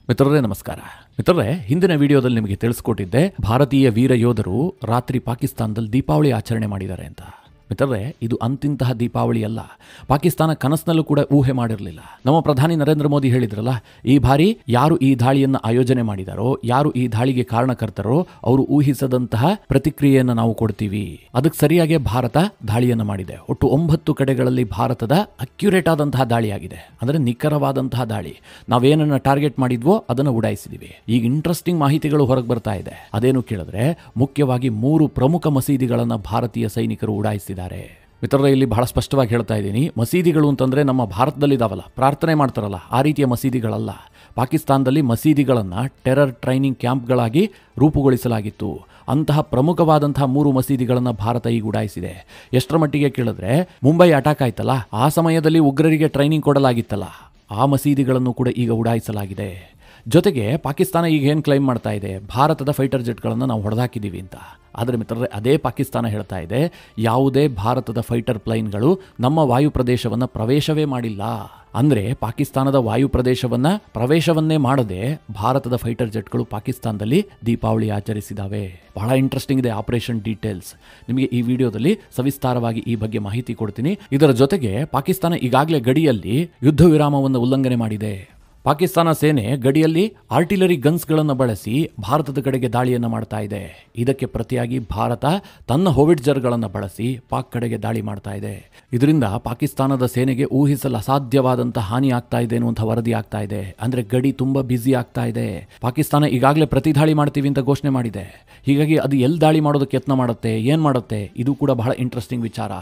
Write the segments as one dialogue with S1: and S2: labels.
S1: ಮಿತ್ರರೇ ನಮಸ್ಕಾರ. ಮಿತ್ರರೇ, ಹಿಂದಿನ ವಿಡಿಯೋದಲ್ಲಿ ನಿಮಗೆ ತಿಳಿಸ್ಕೊಟ್ಟಿದ್ದೆ ಭಾರತೀಯ ವೀರ ಯೋಧರು ರಾತ್ರಿ ಪಾಕಿಸ್ತಾನದಲ್ಲಿ ದೀಪಾವಳಿ ಆಚರಣೆ ಮಾಡಿದ್ದಾರೆ ಅಂತ. ಮಿತ್ರರೇ, ಇದು ಅಂತಿಂತಹ ದೀಪಾವಳಿ ಅಲ್ಲ. ಪಾಕಿಸ್ತಾನ ಕನಸಿನಲ್ಲೂ ಕೂಡ ಊಹೆ ಮಾಡಿರಲಿಲ್ಲ. ನಮ್ಮ ಪ್ರಧಾನಿ ನರೇಂದ್ರ ಮೋದಿ ಹೇಳಿದ್ರಲ್ಲ, ಈ ಬಾರಿ ಯಾರು ಈ ದಾಳಿಯನ್ನು ಆಯೋಜನೆ ಮಾಡಿದಾರೋ, ಯಾರು ಈ ದಾಳಿಗೆ ಕಾರಣಕರ್ತರೋ ಅವರು ಊಹಿಸದಂತಹ ಪ್ರತಿಕ್ರಿಯೆಯನ್ನು ನಾವು ಕೊಡ್ತೀವಿ. ಅದಕ್ಕೆ ಸರಿಯಾಗಿ ಭಾರತ ದಾಳಿಯನ್ನು ಮಾಡಿದೆ. ಒಟ್ಟು 9 ಕಡೆಗಳಲ್ಲಿ ಭಾರತದ ಅಕ್ಯುರೇಟ್ ಆದಂತಹ ದಾಳಿಯಾಗಿದೆ. ಅಂದರೆ ನಿಖರವಾದಂತಹ ದಾಳಿ. ನಾವೇನನ್ನ ಟಾರ್ಗೆಟ್ ಮಾಡಿದ್ವೋ ಅದನ್ನು ಉಡಾಯಿಸಿದೀವಿ. ಈಗ ಇಂಟ್ರೆಸ್ಟಿಂಗ್ ಮಾಹಿತಿಗಳು ಹೊರಗೆ ಬರ್ತಾ ಇದೆ. ಅದೇನು ಕೇಳಿದ್ರೆ, ಮುಖ್ಯವಾಗಿ 3 ಪ್ರಮುಖ ಮಸೀದಿಗಳನ್ನು ಭಾರತೀಯ ಸೈನಿಕರು ಉಡಾಯಿಸಿದ್ದಾರೆ. ಮಿತ್ರರೇ, ಇಲ್ಲಿ ಬಹಳ ಸ್ಪಷ್ಟವಾಗಿ ಹೇಳ್ತಾ ಇದ್ದೀನಿ, ಮಸೀದಿಗಳು ಅಂತಂದ್ರೆ ನಮ್ಮ ಭಾರತದಲ್ಲಿದಾವಲ್ಲ, ಪ್ರಾರ್ಥನೆ ಮಾಡ್ತಾರಲ್ಲ, ಆ ರೀತಿಯ ಮಸೀದಿಗಳಲ್ಲ. ಪಾಕಿಸ್ತಾನದಲ್ಲಿ ಮಸೀದಿಗಳನ್ನು ಟೆರರ್ ಟ್ರೈನಿಂಗ್ ಕ್ಯಾಂಪ್ಗಳಾಗಿ ರೂಪುಗೊಳಿಸಲಾಗಿತ್ತು. ಅಂತಹ ಪ್ರಮುಖವಾದಂತಹ 3 ಮಸೀದಿಗಳನ್ನು ಭಾರತ ಈಗ ಉಡಾಯಿಸಿದೆ. ಎಷ್ಟರ ಮಟ್ಟಿಗೆ ಕೇಳಿದ್ರೆ, ಮುಂಬೈ ಅಟ್ಯಾಕ್ ಆಯ್ತಲ್ಲ, ಆ ಸಮಯದಲ್ಲಿ ಉಗ್ರರಿಗೆ ಟ್ರೈನಿಂಗ್ ಕೊಡಲಾಗಿತ್ತಲ್ಲ, ಆ ಮಸೀದಿಗಳನ್ನು ಕೂಡ ಈಗ ಉಡಾಯಿಸಲಾಗಿದೆ. ಜೊತೆಗೆ ಪಾಕಿಸ್ತಾನ ಈಗ ಏನು ಕ್ಲೈಮ್ ಮಾಡ್ತಾ ಇದೆ, ಭಾರತದ ಫೈಟರ್ ಜೆಟ್ಗಳನ್ನು ನಾವು ಹೊಡೆದಾಕಿದ್ದೀವಿ ಅಂತ. ಆದರೆ ಮಿತ್ರರೇ, ಅದೇ ಪಾಕಿಸ್ತಾನ ಹೇಳ್ತಾ ಇದೆ, ಯಾವುದೇ ಭಾರತದ ಫೈಟರ್ ಪ್ಲೈನ್ಗಳು ನಮ್ಮ ವಾಯು ಪ್ರದೇಶವನ್ನು ಪ್ರವೇಶವೇ ಮಾಡಿಲ್ಲ. ಅಂದರೆ ಪಾಕಿಸ್ತಾನದ ವಾಯು ಪ್ರವೇಶವನ್ನೇ ಮಾಡದೆ ಭಾರತದ ಫೈಟರ್ ಜೆಟ್ಗಳು ಪಾಕಿಸ್ತಾನದಲ್ಲಿ ದೀಪಾವಳಿ ಆಚರಿಸಿದಾವೆ. ಬಹಳ ಇಂಟ್ರೆಸ್ಟಿಂಗ್ ಇದೆ ಆಪರೇಷನ್ ಡೀಟೇಲ್ಸ್. ನಿಮಗೆ ಈ ವಿಡಿಯೋದಲ್ಲಿ ಸವಿಸ್ತಾರವಾಗಿ ಈ ಬಗ್ಗೆ ಮಾಹಿತಿ ಕೊಡ್ತೀನಿ. ಇದರ ಜೊತೆಗೆ ಪಾಕಿಸ್ತಾನ ಈಗಾಗಲೇ ಗಡಿಯಲ್ಲಿ ಯುದ್ಧ ವಿರಾಮವನ್ನು ಉಲ್ಲಂಘನೆ ಮಾಡಿದೆ. ಪಾಕಿಸ್ತಾನ ಸೇನೆ ಗಡಿಯಲ್ಲಿ ಆರ್ಟಿಲರಿ ಗನ್ಸ್ಗಳನ್ನು ಬಳಸಿ ಭಾರತದ ಕಡೆಗೆ ದಾಳಿಯನ್ನು ಮಾಡ್ತಾ ಇದೆ. ಇದಕ್ಕೆ ಪ್ರತಿಯಾಗಿ ಭಾರತ ತನ್ನ ಹೋವಿಟ್ಜರ್ಗಳನ್ನು ಬಳಸಿ ಪಾಕ್ ಕಡೆಗೆ ದಾಳಿ ಮಾಡ್ತಾ ಇದೆ. ಇದರಿಂದ ಪಾಕಿಸ್ತಾನದ ಸೇನೆಗೆ ಊಹಿಸಲು ಅಸಾಧ್ಯವಾದಂತಹ ಹಾನಿ ಆಗ್ತಾ ಇದೆ ಅನ್ನುವಂಥ ವರದಿ ಆಗ್ತಾ ಇದೆ. ಅಂದ್ರೆ ಗಡಿ ತುಂಬಾ ಬ್ಯುಸಿ ಆಗ್ತಾ ಇದೆ. ಪಾಕಿಸ್ತಾನ ಈಗಾಗಲೇ ಪ್ರತಿ ದಾಳಿ ಮಾಡ್ತೀವಿ ಅಂತ ಘೋಷಣೆ ಮಾಡಿದೆ. ಹೀಗಾಗಿ ಅದು ಎಲ್ಲಿ ದಾಳಿ ಮಾಡೋದಕ್ಕೆ ಯತ್ನ ಮಾಡುತ್ತೆ, ಏನ್ ಮಾಡುತ್ತೆ, ಇದು ಕೂಡ ಬಹಳ ಇಂಟ್ರೆಸ್ಟಿಂಗ್ ವಿಚಾರ.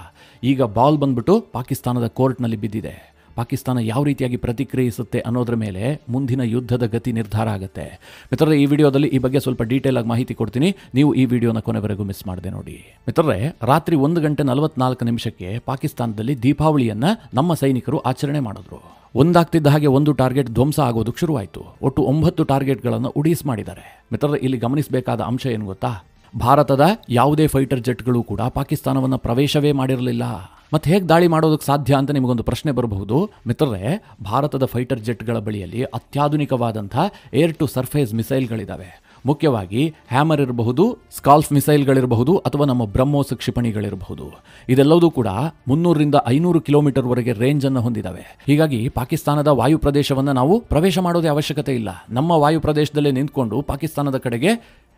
S1: ಈಗ ಬಾಲ್ ಬಂದ್ಬಿಟ್ಟು ಪಾಕಿಸ್ತಾನದ ಕೋರ್ಟ್ನಲ್ಲಿ ಬಿದ್ದಿದೆ. ಪಾಕಿಸ್ತಾನ ಯಾವ ರೀತಿಯಾಗಿ ಪ್ರತಿಕ್ರಿಯಿಸುತ್ತೆ ಅನ್ನೋದ್ರ ಮೇಲೆ ಮುಂದಿನ ಯುದ್ಧದ ಗತಿ ನಿರ್ಧಾರ ಆಗುತ್ತೆ. ಮಿತ್ರರೇ, ಈ ವಿಡಿಯೋದಲ್ಲಿ ಈ ಬಗ್ಗೆ ಸ್ವಲ್ಪ ಡೀಟೇಲ್ ಆಗಿ ಮಾಹಿತಿ ಕೊಡ್ತೀನಿ. ನೀವು ಈ ವಿಡಿಯೋನ ಕೊನೆವರೆಗೂ ಮಿಸ್ ಮಾಡದೆ ನೋಡಿ. ಮಿತ್ರರೇ, ರಾತ್ರಿ 1:44 ಪಾಕಿಸ್ತಾನದಲ್ಲಿ ದೀಪಾವಳಿಯನ್ನ ನಮ್ಮ ಸೈನಿಕರು ಆಚರಣೆ ಮಾಡಿದ್ರು. ಒಂದಾಗ್ತಿದ್ದ ಹಾಗೆ ಒಂದು ಟಾರ್ಗೆಟ್ ಧ್ವಂಸ ಆಗೋದಕ್ಕೆ ಶುರುವಾಯಿತು. ಒಟ್ಟು 9 ಟಾರ್ಗೆಟ್ಗಳನ್ನು ಉಡೀಸ್ ಮಾಡಿದ್ದಾರೆ. ಮಿತ್ರರೇ, ಇಲ್ಲಿ ಗಮನಿಸಬೇಕಾದ ಅಂಶ ಏನು ಗೊತ್ತಾ, ಭಾರತದ ಯಾವುದೇ ಫೈಟರ್ ಜೆಟ್ಗಳು ಕೂಡ ಪಾಕಿಸ್ತಾನವನ್ನು ಪ್ರವೇಶವೇ ಮಾಡಿರಲಿಲ್ಲ. ಮತ್ತೆ ಹೇಗೆ ದಾಳಿ ಮಾಡೋದಕ್ಕೆ ಸಾಧ್ಯ ಅಂತ ನಿಮಗೊಂದು ಪ್ರಶ್ನೆ ಬರಬಹುದು. ಮಿತ್ರರೇ, ಭಾರತದ ಫೈಟರ್ ಜೆಟ್ಗಳ ಬಳಿಯಲ್ಲಿ ಅತ್ಯಾಧುನಿಕವಾದಂತಹ ಏರ್ ಟು ಸರ್ಫೇಸ್ ಮಿಸೈಲ್ಗಳಿದ್ದಾವೆ. ಮುಖ್ಯವಾಗಿ ಹ್ಯಾಮರ್ ಇರಬಹುದು, ಸ್ಕಾಲ್ಫ್ ಮಿಸೈಲ್ಗಳಿರಬಹುದು, ಅಥವಾ ನಮ್ಮ ಬ್ರಹ್ಮೋಸ್ ಕ್ಷಿಪಣಿಗಳಿರಬಹುದು. ಇದೆಲ್ಲವೂ ಕೂಡ 300 ರಿಂದ 500 ಕಿಲೋಮೀಟರ್ ವರೆಗೆ ರೇಂಜ್ ಅನ್ನು ಹೊಂದಿದ್ದಾವೆ. ಹೀಗಾಗಿ ಪಾಕಿಸ್ತಾನದ ವಾಯು ಪ್ರದೇಶವನ್ನು ನಾವು ಪ್ರವೇಶ ಮಾಡೋದೇ ಅವಶ್ಯಕತೆ ಇಲ್ಲ. ನಮ್ಮ ವಾಯು ಪ್ರದೇಶದಲ್ಲೇ ನಿಂತ್ಕೊಂಡು ಪಾಕಿಸ್ತಾನದ ಕಡೆಗೆ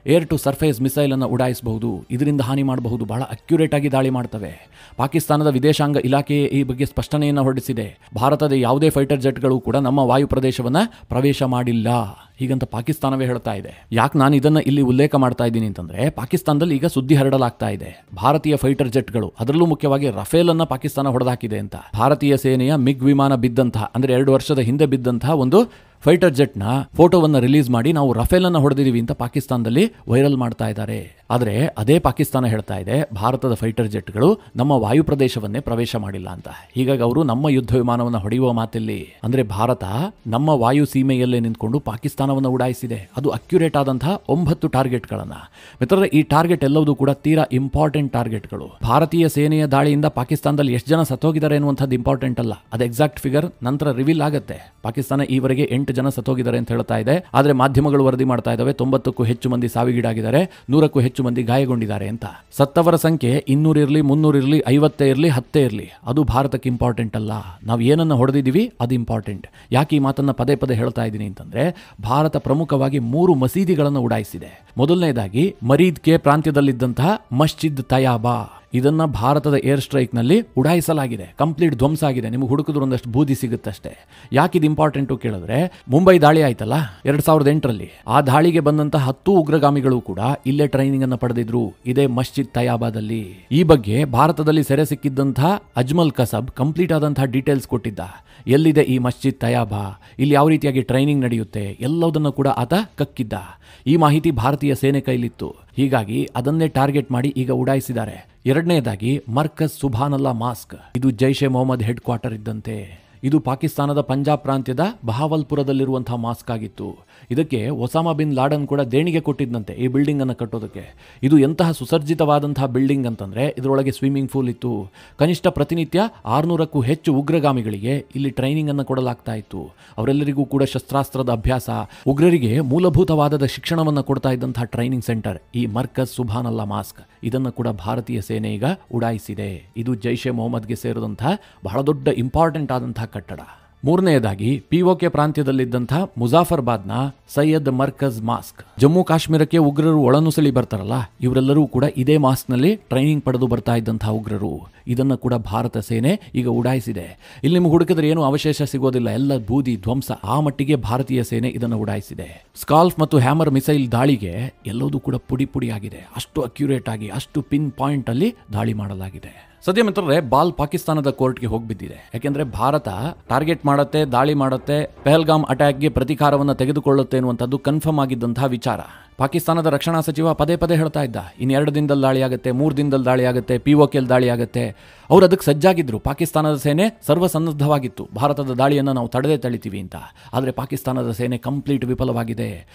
S1: ಏರ್ ಟು ಸರ್ಫೇಸ್ ಮಿಸೈಲ್ ಅನ್ನು ಉಡಾಯಿಸಬಹುದು. ಇದರಿಂದ ಹಾನಿ ಮಾಡಬಹುದು. ಬಹಳ ಅಕ್ಯುರೇಟ್ ಆಗಿ ದಾಳಿ ಮಾಡ್ತವೆ. ಪಾಕಿಸ್ತಾನದ ವಿದೇಶಾಂಗ ಇಲಾಖೆ ಈ ಬಗ್ಗೆ ಸ್ಪಷ್ಟನೆಯನ್ನು ಹೊರಡಿಸಿದೆ. ಭಾರತದ ಯಾವುದೇ ಫೈಟರ್ ಜೆಟ್ಗಳು ಕೂಡ ನಮ್ಮ ವಾಯು ಪ್ರದೇಶವನ್ನ ಪ್ರವೇಶ ಮಾಡಿಲ್ಲ ಹೀಗಂತ ಪಾಕಿಸ್ತಾನವೇ ಹೇಳ್ತಾ ಇದೆ. ಯಾಕೆ ನಾನು ಇದನ್ನ ಇಲ್ಲಿ ಉಲ್ಲೇಖ ಮಾಡ್ತಾ ಇದ್ದೀನಿ ಅಂತಂದ್ರೆ, ಪಾಕಿಸ್ತಾನದಲ್ಲಿ ಈಗ ಸುದ್ದಿ ಹರಡಲಾಗ್ತಾ ಇದೆ, ಭಾರತೀಯ ಫೈಟರ್ ಜೆಟ್ಗಳು, ಅದರಲ್ಲೂ ಮುಖ್ಯವಾಗಿ ರಫೇಲ್ ಅನ್ನ ಪಾಕಿಸ್ತಾನ ಹೊಡೆದಾಕಿದೆ ಅಂತ. ಭಾರತೀಯ ಸೇನೆಯ ಮಿಗ್ ವಿಮಾನ ಬಿದ್ದಂತಹ, ಅಂದ್ರೆ 2 ವರ್ಷದ ಹಿಂದೆ ಬಿದ್ದಂತಹ ಒಂದು ಫೈಟರ್ ಜೆಟ್ನ ಫೋಟೋವನ್ನು ರಿಲೀಸ್ ಮಾಡಿ ನಾವು ರಫೇಲ್ ಅನ್ನು ಹೊಡೆದಿದ್ದೀವಿ ಅಂತ ಪಾಕಿಸ್ತಾನದಲ್ಲಿ ವೈರಲ್ ಮಾಡ್ತಾ ಇದ್ದಾರೆ. ಆದರೆ ಅದೇ ಪಾಕಿಸ್ತಾನ ಹೇಳ್ತಾ ಇದೆ, ಭಾರತದ ಫೈಟರ್ ಜೆಟ್ಗಳು ನಮ್ಮ ವಾಯು ಪ್ರದೇಶವನ್ನೇ ಪ್ರವೇಶ ಮಾಡಿಲ್ಲ ಅಂತ. ಹೀಗಾಗಿ ಅವರು ನಮ್ಮ ಯುದ್ಧ ವಿಮಾನವನ್ನು ಹೊಡೆಯುವ ಮಾತಿಲ್ಲಿ. ಅಂದ್ರೆ ಭಾರತ ನಮ್ಮ ವಾಯು ಸೀಮೆಯಲ್ಲೇ ನಿಂತ್ಕೊಂಡು ಪಾಕಿಸ್ತಾನವನ್ನು ಉಡಾಯಿಸಿದೆ. ಅದು ಅಕ್ಯುರೇಟ್ ಆದಂತಹ 9 ಟಾರ್ಗೆಟ್ಗಳನ್ನ. ಮಿತ್ರರೇ, ಈ ಟಾರ್ಗೆಟ್ ಎಲ್ಲವೂ ಕೂಡ ತೀರಾ ಇಂಪಾರ್ಟೆಂಟ್ ಟಾರ್ಗೆಟ್ಗಳು. ಭಾರತೀಯ ಸೇನೆಯ ದಾಳಿಯಿಂದ ಪಾಕಿಸ್ತಾನದಲ್ಲಿ ಎಷ್ಟು ಜನ ಸತ್ತೋಗಿದ್ದಾರೆ ಎನ್ನುವಂಥದ್ದು ಇಂಪಾರ್ಟೆಂಟ್ ಅಲ್ಲ. ಅದು ಎಕ್ಸಾಕ್ಟ್ ಫಿಗರ್ ನಂತರ ರಿವೀಲ್ ಆಗುತ್ತೆ. ಪಾಕಿಸ್ತಾನ ಈವರೆಗೆ 8 ಜನ ಸತ್ತೋಗಿದ್ದಾರೆ ಅಂತ ಹೇಳ್ತಾ ಇದೆ. ಆದರೆ ಮಾಧ್ಯಮಗಳು ವರದಿ ಮಾಡ್ತಾ ಇದ್ದಾವೆ 90ಕ್ಕೂ ಹೆಚ್ಚು ಮಂದಿ ಸಾವಿಗೀಡಾಗಿದ್ದಾರೆ, 100ಕ್ಕೂ ಹೆಚ್ಚು ಮಂದಿ ಗಾಯಗೊಂಡಿದ್ದಾರೆ ಅಂತ. ಸತ್ತವರ ಸಂಖ್ಯೆ 200 ಇರಲಿ, 300 ಇರಲಿ, 50 ಇರಲಿ, 10 ಇರಲಿ, ಅದು ಭಾರತಕ್ಕೆ ಇಂಪಾರ್ಟೆಂಟ್ ಅಲ್ಲ. ನಾವು ಏನನ್ನ ಹೊಡೆದಿದ್ದೀವಿ ಅದು ಇಂಪಾರ್ಟೆಂಟ್. ಯಾಕೆ ಈ ಮಾತನ್ನ ಪದೇ ಪದೇ ಹೇಳ್ತಾ ಇದ್ದೀನಿ ಅಂತಂದ್ರೆ, ಭಾರತ ಪ್ರಮುಖವಾಗಿ 3 ಮಸೀದಿಗಳನ್ನು ಉಡಾಯಿಸಿದೆ. ಮೊದಲನೇದಾಗಿ ಮರೀದ್ ಕೆ ಪ್ರಾಂತ್ಯದಲ್ಲಿದ್ದಂತಹ ಮಸ್ಜಿದ್ ತಯಾಬಾ, ಇದನ್ನ ಭಾರತದ ಏರ್ ಸ್ಟ್ರೈಕ್ ನಲ್ಲಿ ಉಡಾಯಿಸಲಾಗಿದೆ. ಕಂಪ್ಲೀಟ್ ಧ್ವಂಸ ಆಗಿದೆ. ನಿಮಗೆ ಹುಡುಕಿದ್ರು ಒಂದಷ್ಟು ಬೂದಿ ಸಿಗುತ್ತಷ್ಟೇ. ಯಾಕಿದು ಇಂಪಾರ್ಟೆಂಟು ಕೇಳಿದ್ರೆ, ಮುಂಬೈ ದಾಳಿ ಆಯ್ತಲ್ಲ 2008ರಲ್ಲಿ, ಆ ದಾಳಿಗೆ ಬಂದಂತಹ 10 ಉಗ್ರಗಾಮಿಗಳು ಕೂಡ ಇಲ್ಲೇ ಟ್ರೈನಿಂಗ್ ಅನ್ನು ಪಡೆದಿದ್ರು, ಇದೇ ಮಸ್ಜಿದ್ ತಯಾಬಾದಲ್ಲಿ. ಈ ಬಗ್ಗೆ ಭಾರತದಲ್ಲಿ ಸೆರೆ ಸಿಕ್ಕಿದ್ದಂತಹ ಅಜ್ಮಲ್ ಕಸಬ್ ಕಂಪ್ಲೀಟ್ ಆದಂತಹ ಡೀಟೇಲ್ಸ್ ಕೊಟ್ಟಿದ್ದ. ಎಲ್ಲಿದೆ ಈ ಮಸ್ಜಿದ್ ತಯಾಬಾ, ಇಲ್ಲಿ ಯಾವ ರೀತಿಯಾಗಿ ಟ್ರೈನಿಂಗ್ ನಡೆಯುತ್ತೆ, ಎಲ್ಲದನ್ನು ಕೂಡ ಆತ ಕಕ್ಕಿದ್ದ. ಈ ಮಾಹಿತಿ ಭಾರತೀಯ ಸೇನೆ ಕೈಲಿತ್ತು. ಹೀಗಾಗಿ ಅದನ್ನೇ ಟಾರ್ಗೆಟ್ ಮಾಡಿ ಈಗ ಉಡಾಯಿಸಿದ್ದಾರೆ. ಎರಡನೇದಾಗಿ ಮರ್ಕಜ್ ಸುಭಾನಲ್ಲಾ ಮಾಸ್ಕ್, ಇದು ಜೈಷ್ ಎ ಮೊಹಮ್ಮದ್ ಹೆಡ್ ಕ್ವಾರ್ಟರ್ ಇದ್ದಂತೆ. ಇದು ಪಾಕಿಸ್ತಾನದ ಪಂಜಾಬ್ ಪ್ರಾಂತ್ಯದ ಬಹಾವಲ್ಪುರದಲ್ಲಿರುವಂತಹ ಮಾಸ್ಕ್ ಆಗಿತ್ತು. ಇದಕ್ಕೆ ಒಸಾಮಾ ಬಿನ್ ಲಾಡನ್ ಕೂಡ ದೇಣಿಗೆ ಕೊಟ್ಟಿದ್ದಂತೆ ಈ ಬಿಲ್ಡಿಂಗ್ ಅನ್ನು ಕಟ್ಟೋದಕ್ಕೆ. ಇದು ಎಂತಹ ಸುಸಜ್ಜಿತವಾದಂತಹ ಬಿಲ್ಡಿಂಗ್ ಅಂತಂದ್ರೆ ಇದರೊಳಗೆ ಸ್ವಿಮ್ಮಿಂಗ್ ಪೂಲ್ ಇತ್ತು. ಕನಿಷ್ಠ ಪ್ರತಿನಿತ್ಯ 600ಕ್ಕೂ ಹೆಚ್ಚು ಉಗ್ರಗಾಮಿಗಳಿಗೆ ಇಲ್ಲಿ ಟ್ರೈನಿಂಗ್ ಅನ್ನು ಕೊಡಲಾಗ್ತಾ ಇತ್ತು. ಅವರೆಲ್ಲರಿಗೂ ಕೂಡ ಶಸ್ತ್ರಾಸ್ತ್ರದ ಅಭ್ಯಾಸ, ಉಗ್ರರಿಗೆ ಮೂಲಭೂತವಾದ ಶಿಕ್ಷಣವನ್ನು ಕೊಡ್ತಾ ಇದ್ದಂತಹ ಟ್ರೈನಿಂಗ್ ಸೆಂಟರ್ ಈ ಮರ್ಕಜ್ ಸುಭಾನಲ್ಲಾ ಮಾಸ್ಕ್. ಇದನ್ನು ಕೂಡ ಭಾರತೀಯ ಸೇನೆ ಈಗ ಉಡಾಯಿಸಿದೆ. ಇದು ಜೈಷೆ ಮೊಹಮ್ಮದ್ಗೆ ಸೇರಿದಂತಹ ಬಹಳ ದೊಡ್ಡ ಇಂಪಾರ್ಟೆಂಟ್ ಆದಂತಹ ಕಟ್ಟಡ. ಮೂರನೆಯದಾಗಿ ಪಿಒಕೆ ಪ್ರಾಂತ್ಯದಲ್ಲಿದ್ದಂತಹ ಮುಜಾಫರ್ಬಾದ್ನ ಸೈಯದ್ ಮರ್ಕಜ್ ಮಾಸ್ಕ್. ಜಮ್ಮು ಕಾಶ್ಮೀರಕ್ಕೆ ಉಗ್ರರು ಒಳನುಸುಳಿ ಬರ್ತಾರಲ್ಲ, ಇವರೆಲ್ಲರೂ ಕೂಡ ಇದೇ ಮಾಸ್ಕ್ನಲ್ಲಿ ಟ್ರೈನಿಂಗ್ ಪಡೆದು ಬರ್ತಾ ಇದ್ದಂತಹ ಉಗ್ರರು. ಇದನ್ನು ಕೂಡ ಭಾರತ ಸೇನೆ ಈಗ ಉಡಾಯಿಸಿದೆ. ಇಲ್ಲಿ ನಿಮ್ಗೆ ಹುಡುಕಿದ್ರೆ ಏನು ಅವಶೇಷ ಸಿಗೋದಿಲ್ಲ, ಎಲ್ಲ ಬೂದಿ ಧ್ವಂಸ. ಆ ಮಟ್ಟಿಗೆ ಭಾರತೀಯ ಸೇನೆ ಇದನ್ನು ಉಡಾಯಿಸಿದೆ. ಸ್ಕಾಲ್ಫ್ ಮತ್ತು ಹ್ಯಾಮರ್ ಮಿಸೈಲ್ ದಾಳಿಗೆ ಎಲ್ಲವೂ ಕೂಡ ಪುಡಿ ಪುಡಿ ಆಗಿದೆ. ಅಷ್ಟು ಅಕ್ಯುರೇಟ್ ಆಗಿ, ಅಷ್ಟು ಪಿನ್ ಪಾಯಿಂಟ್ ಅಲ್ಲಿ ದಾಳಿ ಮಾಡಲಾಗಿದೆ. ಸದ್ಯ ಮಿತ್ರರೇ, ಬಾಲ್ ಪಾಕಿಸ್ತಾನದ ಕೋರ್ಟ್ಗೆ ಹೋಗ್ಬಿದ್ದಿದೆ. ಯಾಕೆಂದ್ರೆ ಭಾರತ ಟಾರ್ಗೆಟ್ ಮಾಡುತ್ತೆ, ದಾಳಿ ಮಾಡುತ್ತೆ, ಪಹಲ್ಗಾಮ್ ಅಟ್ಯಾಕ್ಗೆ ಪ್ರತೀಕಾರವನ್ನು ತೆಗೆದುಕೊಳ್ಳುತ್ತೆ ಅನ್ನುವಂಥದ್ದು ಕನ್ಫರ್ಮ್ ಆಗಿದ್ದಂತಹ ವಿಚಾರ. ಪಾಕಿಸ್ತಾನದ ರಕ್ಷಣಾ ಸಚಿವ ಪದೇ ಪದೇ ಹೇಳ್ತಾ ಇದ್ದ, ಇನ್ನು 2 ದಿನದಲ್ಲಿ ದಾಳಿ ಆಗುತ್ತೆ, 3 ದಿನದಲ್ಲಿ ದಾಳಿ ಆಗುತ್ತೆ, ಪಿಒಕೆಲ್ ದಾಳಿ ಆಗುತ್ತೆ. ಅವರು ಅದಕ್ಕೆ ಸಜ್ಜಾಗಿದ್ರು. ಪಾಕಿಸ್ತಾನದ ಸೇನೆ ಸರ್ವಸನ್ನದ್ಧವಾಗಿತ್ತು, ಭಾರತದ ದಾಳಿಯನ್ನು ನಾವು ತಡೆದೇ ತಳಿತೀವಿ ಅಂತ. ಆದರೆ ಪಾಕಿಸ್ತಾನದ ಸೇನೆ ಕಂಪ್ಲೀಟ್ ವಿಫಲವಾಗಿದೆ.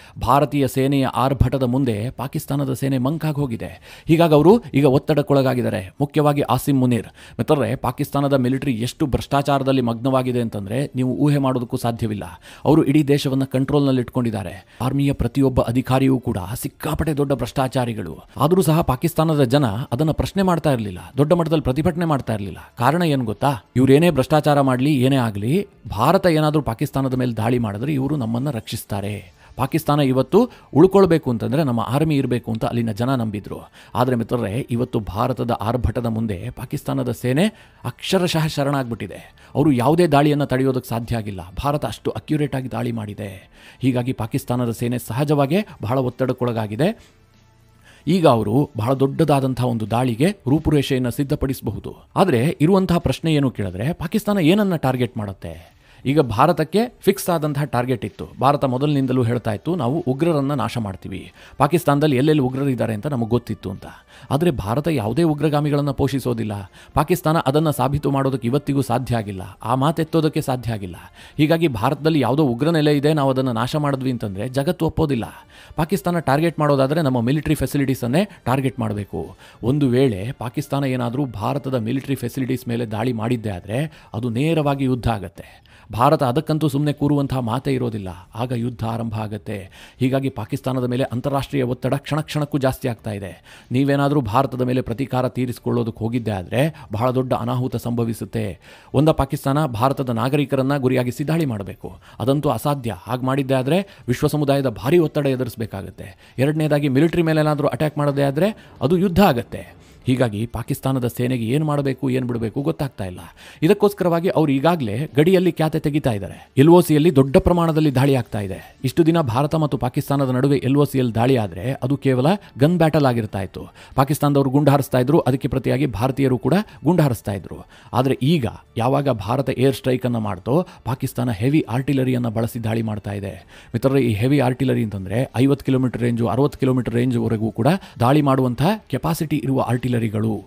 S1: ಭಾರತೀಯ ಸೇನೆಯ ಆರ್ಭಟದ ಮುಂದೆ ಪಾಕಿಸ್ತಾನದ ಸೇನೆ ಮಂಕಾಗಿ ಹೋಗಿದೆ. ಹೀಗಾಗಿ ಅವರು ಈಗ ಒತ್ತಡಕ್ಕೊಳಗಾಗಿದ್ದಾರೆ, ಮುಖ್ಯವಾಗಿ ಆಸಿಮ್ ಮುನೀರ್. ಮಿತ್ರರೇ, ಪಾಕಿಸ್ತಾನದ ಮಿಲಿಟರಿ ಎಷ್ಟು ಭ್ರಷ್ಟಾಚಾರದಲ್ಲಿ ಮಗ್ನವಾಗಿದೆ ಅಂತಂದ್ರೆ ನೀವು ಊಹೆ ಮಾಡೋದಕ್ಕೂ ಸಾಧ್ಯವಿಲ್ಲ. ಅವರು ಇಡೀ ದೇಶವನ್ನು ಕಂಟ್ರೋಲ್ನಲ್ಲಿ ಇಟ್ಕೊಂಡಿದ್ದಾರೆ. ಆರ್ಮಿಯ ಪ್ರತಿಯೊಬ್ಬ ಅಧಿಕಾರಿಯೂ ಕೂಡ ಸಿಕ್ಕಾಪಟ್ಟೆ ದೊಡ್ಡ ಭ್ರಷ್ಟಾಚಾರಿಗಳು. ಆದರೂ ಸಹ ಪಾಕಿಸ್ತಾನದ ಜನ ಅದನ್ನ ಪ್ರಶ್ನೆ ಮಾಡ್ತಾ ಇರಲಿಲ್ಲ, ದೊಡ್ಡ ಮಟ್ಟದಲ್ಲಿ ಪ್ರತಿಭಟನೆ ಮಾಡ್ತಾ ಇರಲಿಲ್ಲ. ಕಾರಣ ಏನು ಗೊತ್ತಾ? ಇವರೇನೇ ಭ್ರಷ್ಟಾಚಾರ ಮಾಡಲಿ, ಏನೇ ಆಗಲಿ, ಭಾರತ ಏನಾದರೂ ಪಾಕಿಸ್ತಾನದ ಮೇಲೆ ದಾಳಿ ಮಾಡಿದ್ರೆ ಇವರು ನಮ್ಮನ್ನ ರಕ್ಷಿಸ್ತಾರೆ. ಪಾಕಿಸ್ತಾನ ಇವತ್ತು ಉಳ್ಕೊಳ್ಬೇಕು ಅಂತಂದ್ರೆ ನಮ್ಮ ಆರ್ಮಿ ಇರಬೇಕು ಅಂತ ಅಲ್ಲಿನ ಜನ ನಂಬಿದ್ರು. ಆದರೆ ಮಿತ್ರರೇ, ಇವತ್ತು ಭಾರತದ ಆರ್ಭಟದ ಮುಂದೆ ಪಾಕಿಸ್ತಾನದ ಸೇನೆ ಅಕ್ಷರಶಃ ಶರಣಾಗ್ಬಿಟ್ಟಿದೆ. ಅವರು ಯಾವುದೇ ದಾಳಿಯನ್ನು ತಡೆಯೋದಕ್ಕೆ ಸಾಧ್ಯ ಆಗಿಲ್ಲ. ಭಾರತ ಅಷ್ಟು ಅಕ್ಯುರೇಟ್ ಆಗಿ ದಾಳಿ ಮಾಡಿದೆ. ಹೀಗಾಗಿ ಪಾಕಿಸ್ತಾನದ ಸೇನೆ ಸಹಜವಾಗಿ ಬಹಳ ಒತ್ತಡಕ್ಕೊಳಗಾಗಿದೆ. ಈಗ ಅವರು ಬಹಳ ದೊಡ್ಡದಾದಂತಹ ಒಂದು ದಾಳಿಗೆ ರೂಪುರೇಷೆಯನ್ನು ಸಿದ್ಧಪಡಿಸಬಹುದು. ಆದರೆ ಇರುವಂತಹ ಪ್ರಶ್ನೆ ಏನು ಕೇಳಿದ್ರೆ, ಪಾಕಿಸ್ತಾನ ಏನನ್ನ ಟಾರ್ಗೆಟ್ ಮಾಡುತ್ತೆ? ಈಗ ಭಾರತಕ್ಕೆ ಫಿಕ್ಸ್ ಆದಂತಹ ಟಾರ್ಗೆಟ್ ಇತ್ತು. ಭಾರತ ಮೊದಲಿನಿಂದಲೂ ಹೇಳ್ತಾ ಇತ್ತು, ನಾವು ಉಗ್ರರನ್ನು ನಾಶ ಮಾಡ್ತೀವಿ. ಪಾಕಿಸ್ತಾನದಲ್ಲಿ ಎಲ್ಲೆಲ್ಲಿ ಉಗ್ರರಿದ್ದಾರೆ ಅಂತ ನಮಗೆ ಗೊತ್ತಿತ್ತು ಅಂತ. ಆದರೆ ಭಾರತ ಯಾವುದೇ ಉಗ್ರಗಾಮಿಗಳನ್ನು ಪೋಷಿಸೋದಿಲ್ಲ. ಪಾಕಿಸ್ತಾನ ಅದನ್ನು ಸಾಬೀತು ಮಾಡೋದಕ್ಕೆ ಇವತ್ತಿಗೂ ಸಾಧ್ಯ ಆಗಿಲ್ಲ. ಆ ಮಾತೆತ್ತೋದಕ್ಕೆ ಸಾಧ್ಯ ಆಗಿಲ್ಲ. ಹೀಗಾಗಿ ಭಾರತದಲ್ಲಿ ಯಾವುದೋ ಉಗ್ರ ನೆಲೆ ಇದೆ, ನಾವು ಅದನ್ನು ನಾಶ ಮಾಡಿದ್ವಿ ಅಂತಂದರೆ ಜಗತ್ತು ಒಪ್ಪೋದಿಲ್ಲ. ಪಾಕಿಸ್ತಾನ ಟಾರ್ಗೆಟ್ ಮಾಡೋದಾದರೆ ನಮ್ಮ ಮಿಲಿಟರಿ ಫೆಸಿಲಿಟೀಸನ್ನೇ ಟಾರ್ಗೆಟ್ ಮಾಡಬೇಕು. ಒಂದು ವೇಳೆ ಪಾಕಿಸ್ತಾನ ಏನಾದರೂ ಭಾರತದ ಮಿಲಿಟರಿ ಫೆಸಿಲಿಟೀಸ್ ಮೇಲೆ ದಾಳಿ ಮಾಡಿದ್ದೇ ಆದರೆ ಅದು ನೇರವಾಗಿ ಯುದ್ಧ ಆಗುತ್ತೆ. ಭಾರತ ಅದಕ್ಕಂತೂ ಸುಮ್ಮನೆ ಕೂರುವಂತಹ ಮಾತೇ ಇರೋದಿಲ್ಲ. ಆಗ ಯುದ್ಧ ಆರಂಭ ಆಗುತ್ತೆ. ಹೀಗಾಗಿ ಪಾಕಿಸ್ತಾನದ ಮೇಲೆ ಅಂತಾರಾಷ್ಟ್ರೀಯ ಒತ್ತಡ ಕ್ಷಣ ಕ್ಷಣಕ್ಕೂ ಜಾಸ್ತಿ ಆಗ್ತಾ ಇದೆ. ನೀವೇನಾದರೂ ಭಾರತದ ಮೇಲೆ ಪ್ರತೀಕಾರ ತೀರಿಸಿಕೊಳ್ಳೋದಕ್ಕೆ ಹೋಗಿದ್ದೆ ಆದರೆ ಬಹಳ ದೊಡ್ಡ ಅನಾಹುತ ಸಂಭವಿಸುತ್ತೆ. ಪಾಕಿಸ್ತಾನ ಭಾರತದ ನಾಗರಿಕರನ್ನ ಗುರಿಯಾಗಿಸಿ ದಾಳಿ ಮಾಡಬೇಕು, ಅದಂತೂ ಅಸಾಧ್ಯ. ಹಾಗೆ ಮಾಡಿದ್ದೆ ಆದರೆ ವಿಶ್ವ ಸಮುದಾಯದ ಭಾರಿ ಒತ್ತಡ ಎದುರಿಸಬೇಕಾಗತ್ತೆ. ಎರಡನೇದಾಗಿ ಮಿಲಿಟರಿ ಮೇಲೆ ಏನಾದರೂ ಅಟ್ಯಾಕ್ ಮಾಡೋದೇ ಆದರೆ ಅದು ಯುದ್ಧ ಆಗುತ್ತೆ. ಹೀಗಾಗಿ ಪಾಕಿಸ್ತಾನದ ಸೇನೆಗೆ ಏನು ಮಾಡಬೇಕು, ಏನು ಬಿಡಬೇಕು ಗೊತ್ತಾಗ್ತಾ ಇಲ್ಲ. ಇದಕ್ಕೋಸ್ಕರವಾಗಿ ಅವರು ಈಗಾಗಲೇ ಗಡಿಯಲ್ಲಿ ಕ್ಯಾತೆ ತೆಗಿತಾ ಇದ್ದಾರೆ. LOCಯಲ್ಲಿ ದೊಡ್ಡ ಪ್ರಮಾಣದಲ್ಲಿ ದಾಳಿ ಆಗ್ತಾ ಇದೆ. ಇಷ್ಟು ದಿನ ಭಾರತ ಮತ್ತು ಪಾಕಿಸ್ತಾನದ ನಡುವೆ LOCಯಲ್ಲಿ ದಾಳಿ ಆದರೆ ಅದು ಕೇವಲ ಗನ್ ಬ್ಯಾಟಲ್ ಆಗಿರ್ತಾ ಇತ್ತು. ಪಾಕಿಸ್ತಾನದವರು ಗುಂಡು ಹಾರಿಸ್ತಾ ಇದ್ರು, ಅದಕ್ಕೆ ಪ್ರತಿಯಾಗಿ ಭಾರತೀಯರು ಕೂಡ ಗುಂಡು ಹಾರಿಸ್ತಾ ಇದ್ರು. ಆದರೆ ಈಗ ಯಾವಾಗ ಭಾರತ ಏರ್ ಸ್ಟ್ರೈಕ್ ಅನ್ನು ಮಾಡ್ತೋ, ಪಾಕಿಸ್ತಾನ ಹೆವಿ ಆರ್ಟಿಲರಿಯನ್ನು ಬಳಸಿ ದಾಳಿ ಮಾಡ್ತಾ ಇದೆ. ಮಿತ್ರರೇ, ಈ ಹೆವಿ ಆರ್ಟಿಲರಿ ಅಂತಂದ್ರೆ 50 ಕಿಲೋಮೀಟರ್ ರೇಂಜು, 60 ಕಿಲೋಮೀಟರ್ ರೇಂಜ್ವರೆಗೂ ಕೂಡ ದಾಳಿ ಮಾಡುವಂತಹ ಕೆಪಾಸಿಟಿ ಇರುವ ಆರ್ಟಿಲರಿಗಳು.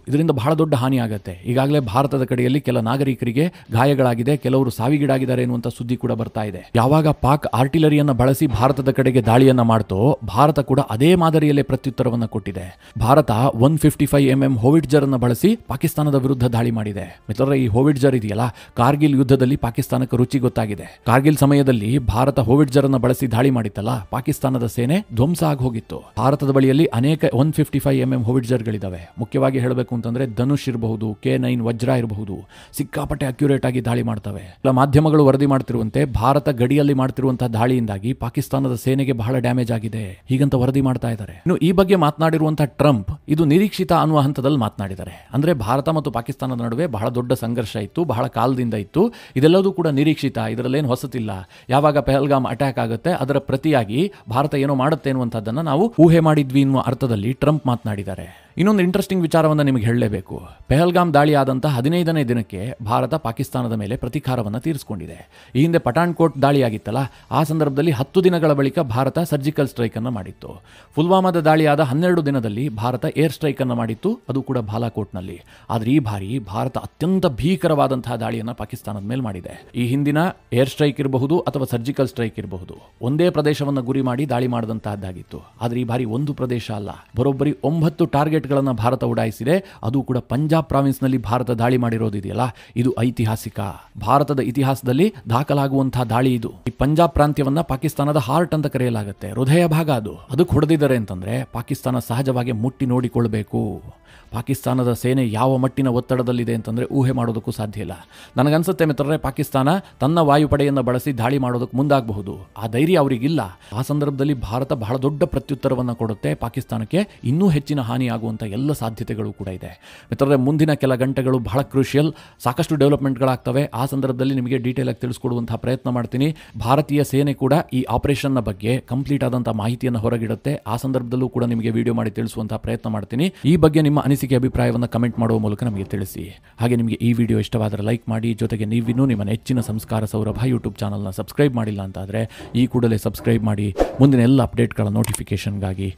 S1: ಇದರಿಂದ ಬಹಳ ದೊಡ್ಡ ಹಾನಿ ಆಗುತ್ತೆ. ಈಗಾಗಲೇ ಭಾರತದ ಕಡೆಯಲ್ಲಿ ಕೆಲ ನಾಗರಿಕರಿಗೆ ಗಾಯಗಳಾಗಿದೆ, ಕೆಲವರು ಸಾವಿಗೀಡಾಗಿದ್ದಾರೆ ಎನ್ನುವಂತ ಸುದ್ದಿ ಕೂಡ ಬರ್ತಾ ಇದೆ. ಯಾವಾಗ ಪಾಕ್ ಆರ್ಟಿಲರಿಯನ್ನು ಬಳಸಿ ಭಾರತದ ಕಡೆಗೆ ದಾಳಿಯನ್ನ ಮಾಡ್ತೋ, ಭಾರತ ಕೂಡ ಅದೇ ಮಾದರಿಯಲ್ಲೇ ಪ್ರತ್ಯುತ್ತರವನ್ನು ಕೊಟ್ಟಿದೆ. ಭಾರತ 155mm ಹೋವಿಟ್ಜರ್ ಅನ್ನು ಬಳಸಿ ಪಾಕಿಸ್ತಾನದ ವಿರುದ್ಧ ದಾಳಿ ಮಾಡಿದೆ. ಮಿತ್ರರೇ, ಈ ಹೋವಿಟ್ಜರ್ ಇದೆಯಲ್ಲ, ಕಾರ್ಗಿಲ್ ಯುದ್ಧದಲ್ಲಿ ಪಾಕಿಸ್ತಾನಕ್ಕೆ ರುಚಿ ಗೊತ್ತಾಗಿದೆ. ಕಾರ್ಗಿಲ್ ಸಮಯದಲ್ಲಿ ಭಾರತ ಹೋವಿಟ್ಜರ್ ಅನ್ನು ಬಳಸಿ ದಾಳಿ ಮಾಡಿತ್ತಲ್ಲ, ಪಾಕಿಸ್ತಾನದ ಸೇನೆ ಧ್ವಂಸ ಆಗಿ ಹೋಗಿತ್ತು. ಭಾರತದ ಬಳಿಯಲ್ಲಿ ಅನೇಕ 155mm ಹೋವಿಟ್ಜರ್ಗಳಿದ್ದಾವೆ. ಮುಖ್ಯವಾಗಿ ಹೇಳಬೇಕು ಅಂತಂದ್ರೆ ಧನುಷ್ ಇರಬಹುದು, K9 ವಜ್ರ ಇರಬಹುದು, ಸಿಕ್ಕಾಪಟ್ಟೆ ಅಕ್ಯುರೇಟ್ ಆಗಿ ದಾಳಿ ಮಾಡ್ತವೆ. ಮಾಧ್ಯಮಗಳು ವರದಿ ಮಾಡ್ತಿರುವಂತೆ ಭಾರತ ಗಡಿಯಲ್ಲಿ ಮಾಡ್ತಿರುವಂತಹ ದಾಳಿಯಿಂದಾಗಿ ಪಾಕಿಸ್ತಾನದ ಸೇನೆಗೆ ಬಹಳ ಡ್ಯಾಮೇಜ್ ಆಗಿದೆ, ಹೀಗಂತ ವರದಿ ಮಾಡ್ತಾ ಇದ್ದಾರೆ. ಇನ್ನು ಈ ಬಗ್ಗೆ ಮಾತನಾಡಿರುವಂತಹ ಟ್ರಂಪ್ ಇದು ನಿರೀಕ್ಷಿತ ಅನ್ನುವ ಹಂತದಲ್ಲಿ ಮಾತನಾಡಿದ್ದಾರೆ. ಅಂದ್ರೆ ಭಾರತ ಮತ್ತು ಪಾಕಿಸ್ತಾನದ ನಡುವೆ ಬಹಳ ದೊಡ್ಡ ಸಂಘರ್ಷ ಇತ್ತು, ಬಹಳ ಕಾಲದಿಂದ ಇತ್ತು, ಇದೆಲ್ಲದೂ ಕೂಡ ನಿರೀಕ್ಷಿತ, ಇದರಲ್ಲೇನು ಹೊಸತಿಲ್ಲ. ಯಾವಾಗ ಪಹಲ್ಗಾಮ್ ಅಟ್ಯಾಕ್ ಆಗುತ್ತೆ ಅದರ ಪ್ರತಿಯಾಗಿ ಭಾರತ ಏನೋ ಮಾಡುತ್ತೆ ಅನ್ನುವಂಥದ್ದನ್ನ ನಾವು ಊಹೆ ಮಾಡಿದ್ವಿ ಎನ್ನುವ ಅರ್ಥದಲ್ಲಿ ಟ್ರಂಪ್ ಮಾತನಾಡಿದ್ದಾರೆ. ಇನ್ನೊಂದು ಇಂಟ್ರೆಸ್ಟಿಂಗ್ ವಿಚಾರವನ್ನು ನಿಮಗೆ ಹೇಳಲೇಬೇಕು. ಪೆಹಲ್ಗಾಮ್ ದಾಳಿ ಆದಂಥ 15ನೇ ದಿನಕ್ಕೆ ಭಾರತ ಪಾಕಿಸ್ತಾನದ ಮೇಲೆ ಪ್ರತೀಕಾರವನ್ನು ತೀರಿಸಿಕೊಂಡಿದೆ. ಈ ಹಿಂದೆ ಪಠಾಣ್ಕೋಟ್ ದಾಳಿ ಆಗಿತ್ತಲ್ಲ, ಆ ಸಂದರ್ಭದಲ್ಲಿ 10 ದಿನಗಳ ಬಳಿಕ ಭಾರತ ಸರ್ಜಿಕಲ್ ಸ್ಟ್ರೈಕ್ ಅನ್ನು ಮಾಡಿತ್ತು. ಪುಲ್ವಾಮಾದ ದಾಳಿಯಾದ 12 ದಿನದಲ್ಲಿ ಭಾರತ ಏರ್ ಸ್ಟ್ರೈಕ್ ಅನ್ನು ಮಾಡಿತ್ತು, ಅದು ಕೂಡ ಬಾಲಾಕೋಟ್ನಲ್ಲಿ. ಆದರೆ ಈ ಬಾರಿ ಭಾರತ ಅತ್ಯಂತ ಭೀಕರವಾದಂತಹ ದಾಳಿಯನ್ನು ಪಾಕಿಸ್ತಾನದ ಮೇಲೆ ಮಾಡಿದೆ. ಈ ಹಿಂದಿನ ಏರ್ ಸ್ಟ್ರೈಕ್ ಇರಬಹುದು ಅಥವಾ ಸರ್ಜಿಕಲ್ ಸ್ಟ್ರೈಕ್ ಇರಬಹುದು, ಒಂದೇ ಪ್ರದೇಶವನ್ನು ಗುರಿ ಮಾಡಿ ದಾಳಿ ಮಾಡಿದಂತಹದ್ದಾಗಿತ್ತು. ಆದರೆ ಈ ಬಾರಿ ಒಂದು ಪ್ರದೇಶ ಅಲ್ಲ, ಬರೋಬ್ಬರಿ 9 ಟಾರ್ಗೆಟ್ಗಳನ್ನು ಭಾರತ ಉಡಾಯಿಸಿದೆ. ಅದು ಕೂಡ ಪಂಜಾಬ್ ಪ್ರಾವಿನ್ಸ್ನಲ್ಲಿ ಭಾರತ ದಾಳಿ ಮಾಡಿರೋದಿದೆಯಲ್ಲ, ಇದು ಐತಿಹಾಸಿಕ, ಭಾರತದ ಇತಿಹಾಸದಲ್ಲಿ ದಾಖಲಾಗುವಂತಹ ದಾಳಿ ಇದು. ಈ ಪಂಜಾಬ್ ಪ್ರಾಂತ್ಯವನ್ನ ಪಾಕಿಸ್ತಾನದ ಹಾರ್ಟ್ ಅಂತ ಕರೆಯಲಾಗುತ್ತೆ, ಹೃದಯ ಭಾಗ. ಅದಕ್ಕೆ ಹೊಡೆದಿದ್ದಾರೆ ಅಂತಂದ್ರೆ ಪಾಕಿಸ್ತಾನ ಸಹಜವಾಗಿ ಮುಟ್ಟಿ ನೋಡಿಕೊಳ್ಬೇಕು. ಪಾಕಿಸ್ತಾನದ ಸೇನೆ ಯಾವ ಮಟ್ಟಿನ ಒತ್ತಡದಲ್ಲಿದೆ ಅಂತಂದರೆ ಊಹೆ ಮಾಡೋದಕ್ಕೂ ಸಾಧ್ಯ ಇಲ್ಲ. ನನಗನ್ಸುತ್ತೆ ಮಿತ್ರರೇ, ಪಾಕಿಸ್ತಾನ ತನ್ನ ವಾಯುಪಡೆಯನ್ನು ಬಳಸಿ ದಾಳಿ ಮಾಡೋದಕ್ಕೆ ಮುಂದಾಗಬಹುದು. ಆ ಧೈರ್ಯ ಅವರಿಗಿಲ್ಲ. ಆ ಸಂದರ್ಭದಲ್ಲಿ ಭಾರತ ಬಹಳ ದೊಡ್ಡ ಪ್ರತ್ಯುತ್ತರವನ್ನು ಕೊಡುತ್ತೆ. ಪಾಕಿಸ್ತಾನಕ್ಕೆ ಇನ್ನೂ ಹೆಚ್ಚಿನ ಹಾನಿಯಾಗುವಂಥ ಎಲ್ಲ ಸಾಧ್ಯತೆಗಳು ಕೂಡ ಇದೆ. ಮಿತ್ರರೇ, ಮುಂದಿನ ಕೆಲ ಗಂಟೆಗಳು ಬಹಳ ಕ್ರೂಷಿಯಲ್, ಸಾಕಷ್ಟು ಡೆವಲಪ್ಮೆಂಟ್ಗಳಾಗ್ತವೆ. ಆ ಸಂದರ್ಭದಲ್ಲಿ ನಿಮಗೆ ಡೀಟೇಲ್ ಆಗಿ ತಿಳಿಸ್ಕೊಡುವಂತಹ ಪ್ರಯತ್ನ ಮಾಡ್ತೀನಿ. ಭಾರತೀಯ ಸೇನೆ ಕೂಡ ಈ ಆಪರೇಷನ್ನ ಬಗ್ಗೆ ಕಂಪ್ಲೀಟ್ ಆದಂಥ ಮಾಹಿತಿಯನ್ನು ಹೊರಗಿಡುತ್ತೆ. ಆ ಸಂದರ್ಭದಲ್ಲೂ ಕೂಡ ನಿಮಗೆ ವಿಡಿಯೋ ಮಾಡಿ ತಿಳಿಸುವಂತಹ ಪ್ರಯತ್ನ ಮಾಡ್ತೀನಿ. ಈ ಬಗ್ಗೆ ನಿಮ್ಮ ಅನಿಸಿಕೆ ಅಭಿಪ್ರಾಯವನ್ನು ಕಮೆಂಟ್ ಮಾಡುವ ಮೂಲಕ ನಮಗೆ ತಿಳಿಸಿ. ಹಾಗೆ ನಿಮಗೆ ಈ ವಿಡಿಯೋ ಇಷ್ಟವಾದರೆ ಲೈಕ್ ಮಾಡಿ. ಜೊತೆಗೆ ನೀವಿನ್ನೂ ನಿಮ್ಮ ನೆಚ್ಚಿನ ಸಂಸ್ಕಾರ ಸೌರಭ ಯೂಟ್ಯೂಬ್ ಚಾನಲ್ನ ಸಬ್ಸ್ಕ್ರೈಬ್ ಮಾಡಿಲ್ಲ ಅಂತಾದರೆ ಈ ಕೂಡಲೇ ಸಬ್ಸ್ಕ್ರೈಬ್ ಮಾಡಿ ಮುಂದಿನ ಎಲ್ಲ ಅಪ್ಡೇಟ್ಗಳ ನೋಟಿಫಿಕೇಷನ್ಗಾಗಿ